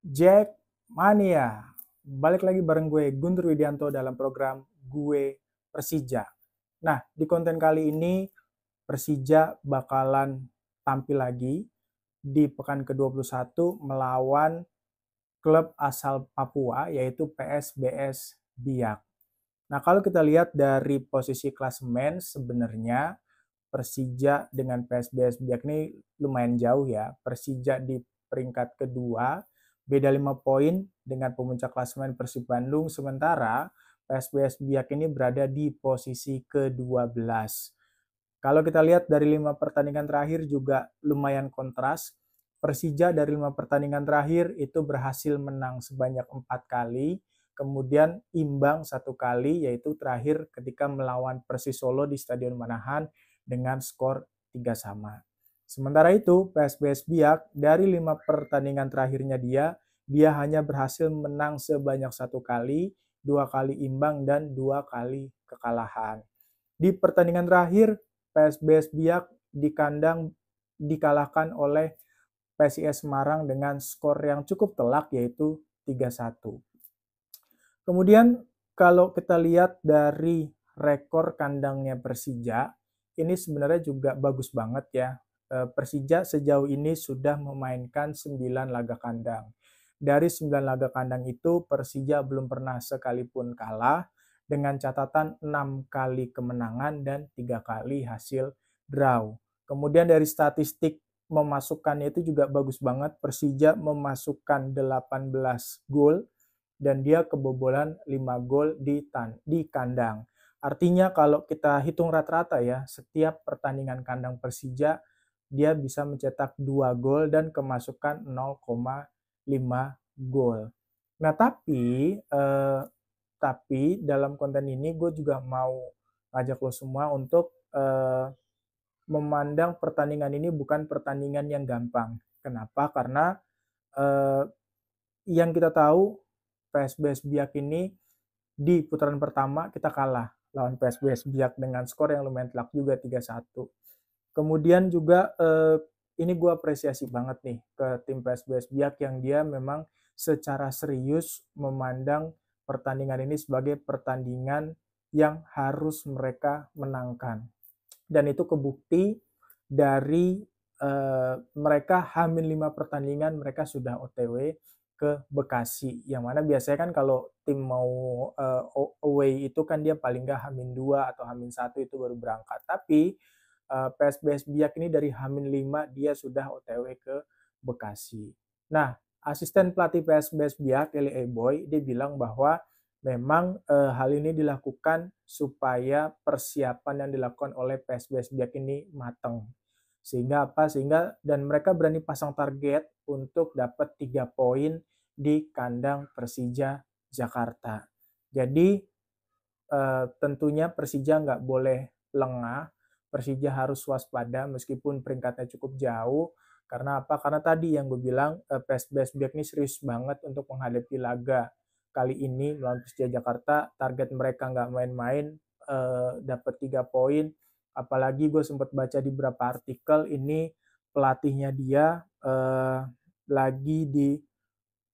Jack Mania. Balik lagi bareng gue Guntur Widianto dalam program Gue Persija. Nah, di konten kali ini Persija bakalan tampil lagi di pekan ke-21 melawan klub asal Papua yaitu PSBS Biak. Nah, kalau kita lihat dari posisi klasemen sebenarnya Persija dengan PSBS Biak ini lumayan jauh ya. Persija di peringkat kedua, beda 5 poin dengan pemuncak klasemen Persib Bandung, sementara PSBS Biak ini berada di posisi ke-12. Kalau kita lihat dari 5 pertandingan terakhir juga lumayan kontras. Persija dari 5 pertandingan terakhir itu berhasil menang sebanyak 4 kali, kemudian imbang 1 kali, yaitu terakhir ketika melawan Persis Solo di Stadion Manahan dengan skor 3-sama. Sementara itu, PSBS Biak dari 5 pertandingan terakhirnya dia hanya berhasil menang sebanyak 1 kali, 2 kali imbang, dan 2 kali kekalahan. Di pertandingan terakhir, PSBS Biak di kandang dikalahkan oleh PSIS Semarang dengan skor yang cukup telak yaitu 3-1. Kemudian kalau kita lihat dari rekor kandangnya Persija, ini sebenarnya juga bagus banget ya. Persija sejauh ini sudah memainkan 9 laga kandang. Dari 9 laga kandang itu Persija belum pernah sekalipun kalah dengan catatan 6 kali kemenangan dan 3 kali hasil draw. Kemudian dari statistik memasukkannya itu juga bagus banget. Persija memasukkan 18 gol dan dia kebobolan 5 gol di kandang. Artinya kalau kita hitung rata-rata ya, setiap pertandingan kandang Persija dia bisa mencetak 2 gol dan kemasukan 0,5 gol. Nah, tapi dalam konten ini gue juga mau ngajak lo semua untuk memandang pertandingan ini bukan pertandingan yang gampang. Kenapa? Karena eh, yang kita tahu PSBS Biak ini di putaran pertama kita kalah lawan PSBS Biak dengan skor yang lumayan telak juga 3-1. Kemudian juga ini gue apresiasi banget nih ke tim PSBS Biak yang dia memang secara serius memandang pertandingan ini sebagai pertandingan yang harus mereka menangkan. Dan itu kebukti dari mereka H-5 pertandingan mereka sudah OTW ke Bekasi. Yang mana biasanya kan kalau tim mau away itu kan dia paling nggak H-2 atau H-1 itu baru berangkat. Tapi PSBS Biak ini dari H-5 dia sudah OTW ke Bekasi. Nah, asisten pelatih PSBS Biak, Eli Eboy, dia bilang bahwa memang hal ini dilakukan supaya persiapan yang dilakukan oleh PSBS Biak ini matang. Sehingga apa? Sehingga dan mereka berani pasang target untuk dapat 3 poin di kandang Persija Jakarta. Jadi tentunya Persija nggak boleh lengah, Persija harus waspada meskipun peringkatnya cukup jauh. Karena apa? Karena tadi yang gue bilang PSBS Biak ini serius banget untuk menghadapi laga kali ini melawan Persija Jakarta. Target mereka nggak main-main, dapat 3 poin. Apalagi gue sempat baca di beberapa artikel ini pelatihnya dia lagi di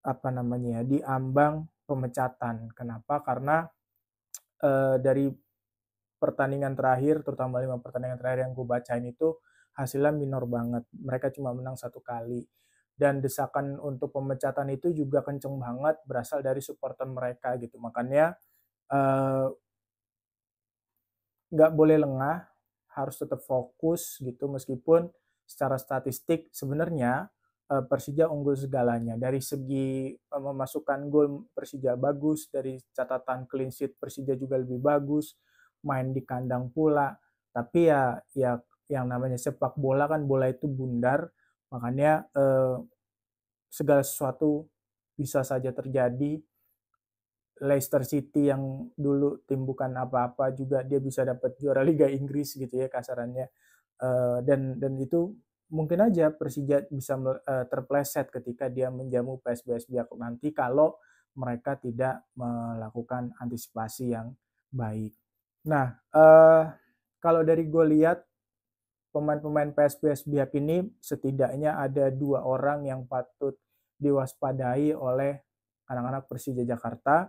apa namanya ya, di ambang pemecatan. Kenapa? Karena dari pertandingan terakhir, terutama 5 pertandingan terakhir yang gue bacain itu hasilnya minor banget. Mereka cuma menang 1 kali. Dan desakan untuk pemecatan itu juga kenceng banget berasal dari supporter mereka gitu. Makanya nggak boleh lengah, harus tetap fokus gitu meskipun secara statistik sebenarnya Persija unggul segalanya. Dari segi memasukkan gol Persija bagus, dari catatan clean sheet Persija juga lebih bagus, main di kandang pula. Tapi ya yang namanya sepak bola kan bola itu bundar, makanya segala sesuatu bisa saja terjadi. Leicester City yang dulu tim bukan apa-apa juga dia bisa dapat juara Liga Inggris gitu ya kasarannya. Dan itu mungkin aja Persija bisa terpleset ketika dia menjamu PSBS Biak nanti kalau mereka tidak melakukan antisipasi yang baik. Nah, kalau dari gue lihat pemain-pemain PSBS Biak ini setidaknya ada 2 orang yang patut diwaspadai oleh anak-anak Persija Jakarta.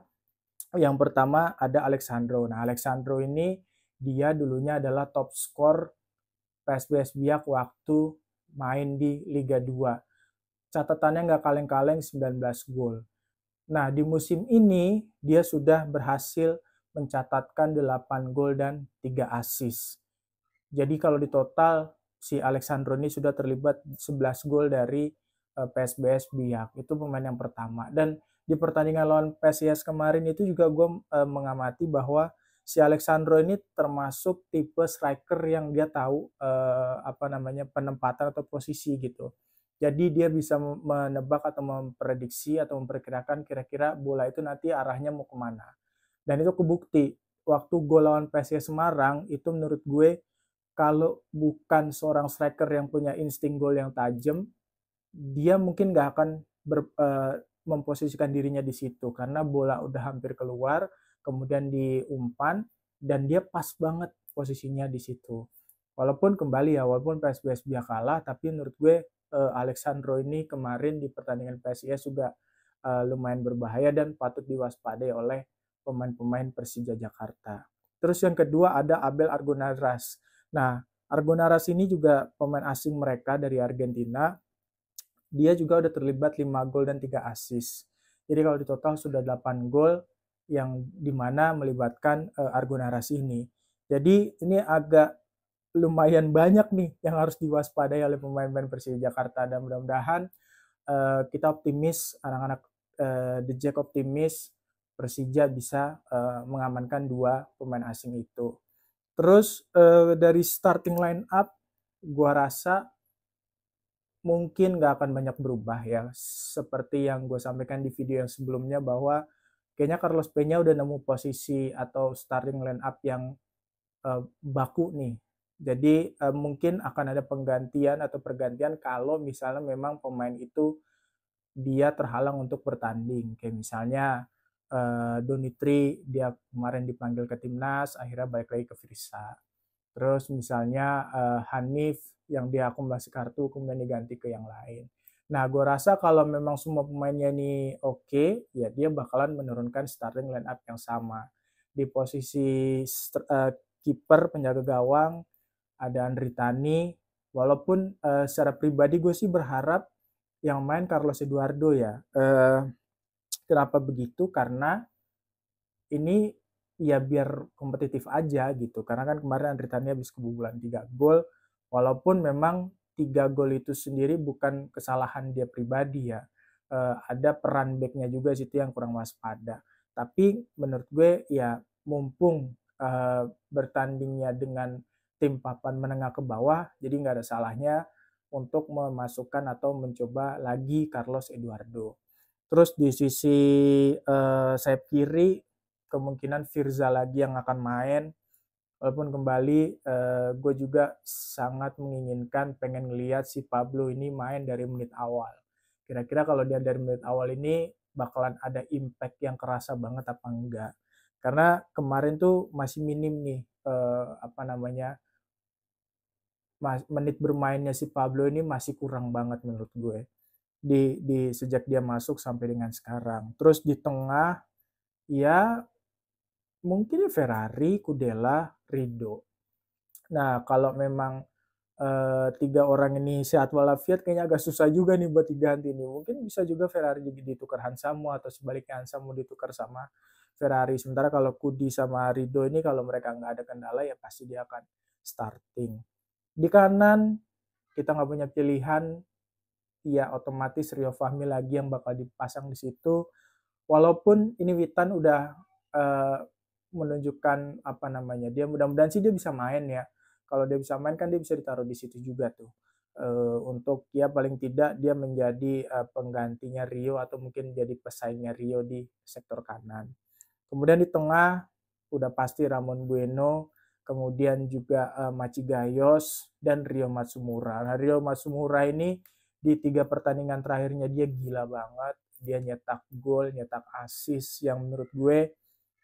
Yang pertama ada Alexandro. Nah, Alexandro ini dia dulunya adalah top skor PSBS Biak waktu main di Liga 2. Catatannya nggak kaleng-kaleng 19 gol. Nah, di musim ini dia sudah berhasil mencatatkan 8 gol dan 3 assist. Jadi kalau di total si Alexandro ini sudah terlibat 11 gol dari PSBS Biak. Itu pemain yang pertama. Dan di pertandingan lawan PSIS kemarin itu juga gue mengamati bahwa si Alexandro ini termasuk tipe striker yang dia tahu penempatan atau posisi gitu. Jadi dia bisa menebak atau memprediksi atau memperkirakan kira-kira bola itu nanti arahnya mau kemana. Dan itu kebukti. Waktu gol lawan PSIS Semarang itu menurut gue kalau bukan seorang striker yang punya insting gol yang tajam, dia mungkin nggak akan memposisikan dirinya di situ karena bola udah hampir keluar, kemudian diumpan dan dia pas banget posisinya di situ. Walaupun kembali ya, walaupun PSBS Biak kalah, tapi menurut gue Alexandro ini kemarin di pertandingan PSIS juga lumayan berbahaya dan patut diwaspadai oleh pemain-pemain Persija Jakarta. Terus yang kedua ada Abel Argonaras. Nah, Argonaras ini juga pemain asing mereka dari Argentina. Dia juga udah terlibat 5 gol dan 3 assist. Jadi kalau di total sudah 8 gol yang dimana melibatkan Argonaras ini. Jadi ini agak lumayan banyak nih yang harus diwaspadai oleh pemain-pemain Persija Jakarta dan mudah-mudahan kita optimis anak-anak The Jack optimis Persija bisa mengamankan 2 pemain asing itu. Terus dari starting line up gua rasa mungkin nggak akan banyak berubah ya. Seperti yang gue sampaikan di video yang sebelumnya bahwa kayaknya Carlos Peña udah nemu posisi atau starting line up yang baku nih. Jadi mungkin akan ada penggantian atau pergantian kalau misalnya memang pemain itu dia terhalang untuk bertanding. Kayak misalnya Donitri dia kemarin dipanggil ke timnas, akhirnya balik lagi ke Firsa. Terus misalnya Hanif yang dia akumulasi kartu kemudian diganti ke yang lain. Nah, gue rasa kalau memang semua pemainnya ini oke, ya dia bakalan menurunkan starting line up yang sama. Di posisi kiper penjaga gawang ada Andri Tani, walaupun secara pribadi gue sih berharap yang main Carlos Eduardo ya. Kenapa begitu? Karena ini ya biar kompetitif aja gitu. Karena kan kemarin Andri Tani habis kebobolan 3 gol. Walaupun memang 3 gol itu sendiri bukan kesalahan dia pribadi ya. Ada peran backnya juga situ yang kurang waspada. Tapi menurut gue ya mumpung bertandingnya dengan tim papan menengah ke bawah, jadi nggak ada salahnya untuk memasukkan atau mencoba lagi Carlos Eduardo. Terus di sisi sayap kiri kemungkinan Firza lagi yang akan main. Walaupun kembali gue juga sangat menginginkan pengen ngelihat si Pablo ini main dari menit awal. Kira-kira kalau dia dari menit awal ini bakalan ada impact yang kerasa banget apa enggak. Karena kemarin tuh masih minim nih menit bermainnya si Pablo ini masih kurang banget menurut gue. Di sejak dia masuk sampai dengan sekarang. Terus di tengah ya mungkin Ferrari, Kudela, Rido. Nah, kalau memang 3 orang ini sehat walafiat kayaknya agak susah juga nih buat diganti nih. Mungkin bisa juga Ferrari ditukar Hansamu atau sebaliknya Hansamu ditukar sama Ferrari. Sementara kalau Kudi sama Rido ini kalau mereka nggak ada kendala ya pasti dia akan starting. Di kanan kita nggak punya pilihan, ya otomatis Rio Fahmi lagi yang bakal dipasang di situ. Walaupun ini Witan udah menunjukkan dia mudah-mudahan sih dia bisa main ya. Kalau dia bisa main kan dia bisa ditaruh di situ juga tuh. Untuk ya paling tidak dia menjadi penggantinya Rio atau mungkin jadi pesaingnya Rio di sektor kanan. Kemudian di tengah udah pasti Ramon Bueno, kemudian juga Machi Gayos dan Rio Matsumura. Nah, Rio Matsumura ini di 3 pertandingan terakhirnya dia gila banget. Dia nyetak gol, nyetak assist yang menurut gue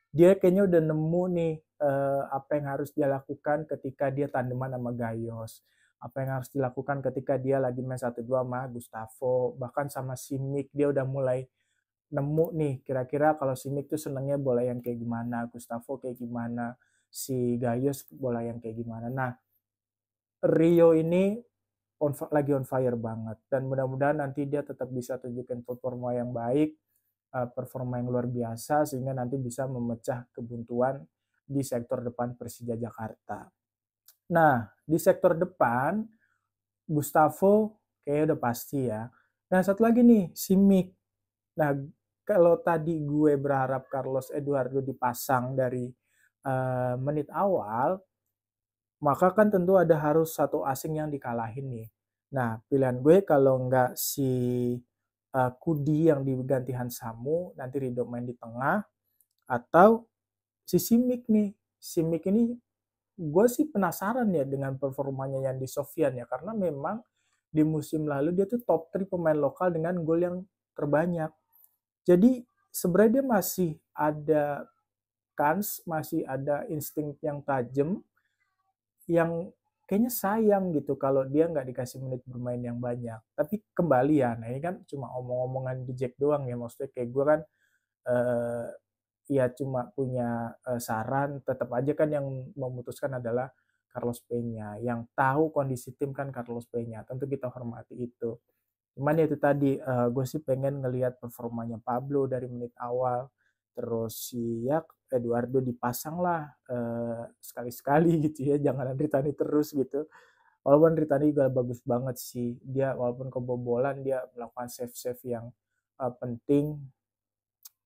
dia kayaknya udah nemu nih apa yang harus dia lakukan ketika dia tandeman sama Gayos. apa yang harus dilakukan ketika dia lagi main 1-2 sama Gustavo, bahkan sama Simic dia udah mulai nemu nih kira-kira kalau Simic tuh senengnya bola yang kayak gimana, Gustavo kayak gimana, si Gayus bola yang kayak gimana. Nah, Rio ini lagi on fire banget dan mudah-mudahan nanti dia tetap bisa tunjukin performa yang baik, performa yang luar biasa sehingga nanti bisa memecah kebuntuan di sektor depan Persija Jakarta. Nah, di sektor depan Gustavo kayaknya udah pasti ya. Nah, satu lagi nih, Simic. Nah, kalau tadi gue berharap Carlos Eduardo dipasang dari menit awal, maka kan tentu ada harus satu asing yang dikalahin nih. Nah, pilihan gue kalau nggak si Kudi yang diganti Hansamu, nanti Rido main di tengah, atau si Simic nih. Simic ini gue sih penasaran ya dengan performanya Yandi Sofyan ya, karena memang di musim lalu dia tuh top 3 pemain lokal dengan gol yang terbanyak. Jadi sebenarnya dia masih ada kans, masih ada insting yang tajam, yang kayaknya sayang gitu kalau dia nggak dikasih menit bermain yang banyak. Tapi kembali ya, nah ini kan cuma omong-omongan di Jack doang ya, maksudnya kayak gue kan eh, ya cuma punya saran, tetap aja kan yang memutuskan adalah Carlos Peña. Yang tahu kondisi tim kan Carlos Peña, tentu kita hormati itu. Cuman ya itu tadi, gue sih pengen ngelihat performanya Pablo dari menit awal, terus si ya Eduardo dipasang lah sekali-sekali gitu ya, jangan Andri Tani terus gitu. Walaupun Andri Tani juga bagus banget sih, dia walaupun kebobolan dia melakukan save-save yang penting.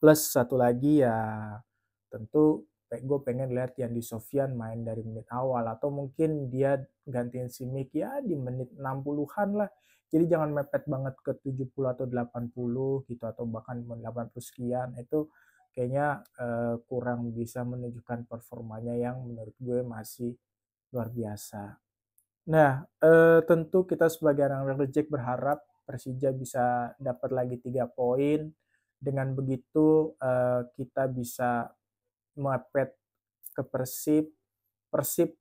Plus satu lagi ya tentu gue pengen lihat Yandi Sofyan main dari menit awal atau mungkin dia gantiin Simic ya di menit 60-an lah. Jadi jangan mepet banget ke 70 atau 80 gitu atau bahkan 80 sekian. Itu kayaknya kurang bisa menunjukkan performanya yang menurut gue masih luar biasa. Nah, tentu kita sebagai anak Reject berharap Persija bisa dapat lagi 3 poin. Dengan begitu kita bisa mepet ke Persib. Persib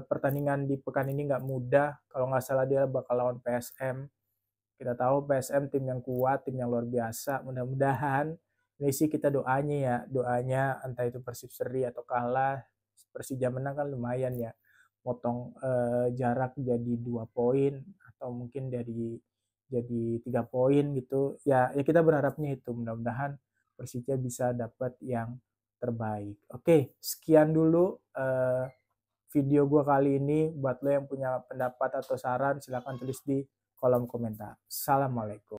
pertandingan di pekan ini nggak mudah. Kalau nggak salah dia bakal lawan PSM. Kita tahu PSM tim yang kuat, tim yang luar biasa. Mudah-mudahan ini sih kita doanya ya, doanya entah itu Persib seri atau kalah, Persija menang kan lumayan ya. Potong jarak jadi 2 poin atau mungkin dari jadi 3 poin gitu. Ya, ya kita berharapnya itu mudah-mudahan Persija bisa dapat yang terbaik. Oke, sekian dulu video gue kali ini. Buat lo yang punya pendapat atau saran silahkan tulis di kolom komentar. Assalamualaikum.